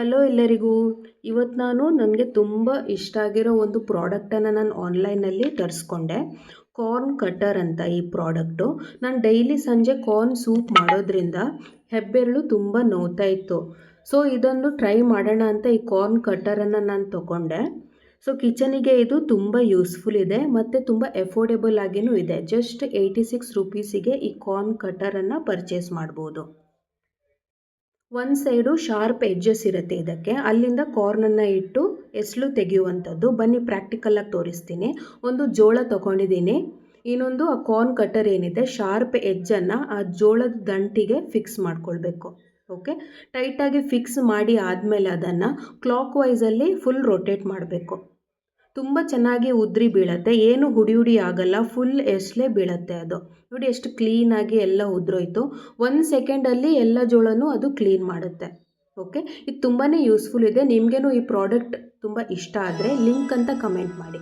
Hello ಎಲ್ಲರಿಗೂ. ಇವತ್ತು ನನಗೆ ತುಂಬ ಇಷ್ಟ ಆಗಿರೋ ಒಂದು ಪ್ರಾಡಕ್ಟನ್ನು ನಾನು ಆನ್ಲೈನಲ್ಲಿ ತರಿಸ್ಕೊಂಡೆ. ಕಾರ್ನ್ ಕಟ್ಟರ್ ಅಂತ ಈ ಪ್ರಾಡಕ್ಟು. ನಾನು ಡೈಲಿ ಸಂಜೆ ಕಾರ್ನ್ ಸೂಪ್ ಮಾಡೋದ್ರಿಂದ ಹೆಬ್ಬೆರಳು ತುಂಬ ನೋವ್ತಾ ಇತ್ತು. ಸೊ ಇದೊಂದು ಟ್ರೈ ಮಾಡೋಣ ಅಂತ ಈ ಕಾರ್ನ್ ಕಟ್ಟರನ್ನು ನಾನು ತೊಗೊಂಡೆ. ಸೊ ಕಿಚನಿಗೆ ಇದು ತುಂಬ ಯೂಸ್ಫುಲ್ ಇದೆ ಮತ್ತು ತುಂಬ ಎಫೋರ್ಡೆಬಲ್ ಆಗಿಯೂ ಇದೆ. ಜಸ್ಟ್ 86 ರುಪೀಸಿಗೆ ಈ ಕಾರ್ನ್ ಕಟ್ಟರನ್ನು ಪರ್ಚೇಸ್ ಮಾಡ್ಬೋದು. ಒಂದು ಸೈಡು ಶಾರ್ಪ್ ಎಡ್ಜಸ್ ಇರುತ್ತೆ ಇದಕ್ಕೆ. ಅಲ್ಲಿಂದ ಕಾರ್ನನ್ನು ಇಟ್ಟು ಎಸ್ಲು ತೆಗೆಯುವಂಥದ್ದು. ಬನ್ನಿ ಪ್ರಾಕ್ಟಿಕಲಾಗಿ ತೋರಿಸ್ತೀನಿ. ಒಂದು ಜೋಳ ತೊಗೊಂಡಿದ್ದೀನಿ. ಇನ್ನೊಂದು ಆ ಕಾರ್ನ್ ಕಟ್ಟರ್ ಏನಿದೆ ಶಾರ್ಪ್ ಎಡ್ಜನ್ನು ಆ ಜೋಳದ ದಂಟಿಗೆ ಫಿಕ್ಸ್ ಮಾಡ್ಕೊಳ್ಬೇಕು. ಓಕೆ, ಟೈಟಾಗಿ ಫಿಕ್ಸ್ ಮಾಡಿ ಆದಮೇಲೆ ಅದನ್ನು ಕ್ಲಾಕ್ ವೈಸಲ್ಲಿ ಫುಲ್ ರೊಟೇಟ್ ಮಾಡಬೇಕು. ತುಂಬ ಚೆನ್ನಾಗಿ ಉದ್ರಿ ಬೀಳತ್ತೆ, ಏನು ಹುಡಿ ಆಗಲ್ಲ, ಫುಲ್ ಎಸ್ಲೇ ಬೀಳತ್ತೆ ಅದು. ನೋಡಿ ಎಷ್ಟು ಕ್ಲೀನಾಗಿ ಎಲ್ಲ ಉದ್ರೋಯ್ತು. 1 ಸೆಕೆಂಡಲ್ಲಿ ಎಲ್ಲ ಜೋಳನೂ ಅದು ಕ್ಲೀನ್ ಮಾಡುತ್ತೆ. ಓಕೆ, ಇದು ತುಂಬಾ ಯೂಸ್ಫುಲ್ ಇದೆ. ನಿಮಗೇನು ಈ ಪ್ರಾಡಕ್ಟ್ ತುಂಬ ಇಷ್ಟ ಆದರೆ ಲಿಂಕ್ ಅಂತ ಕಮೆಂಟ್ ಮಾಡಿ.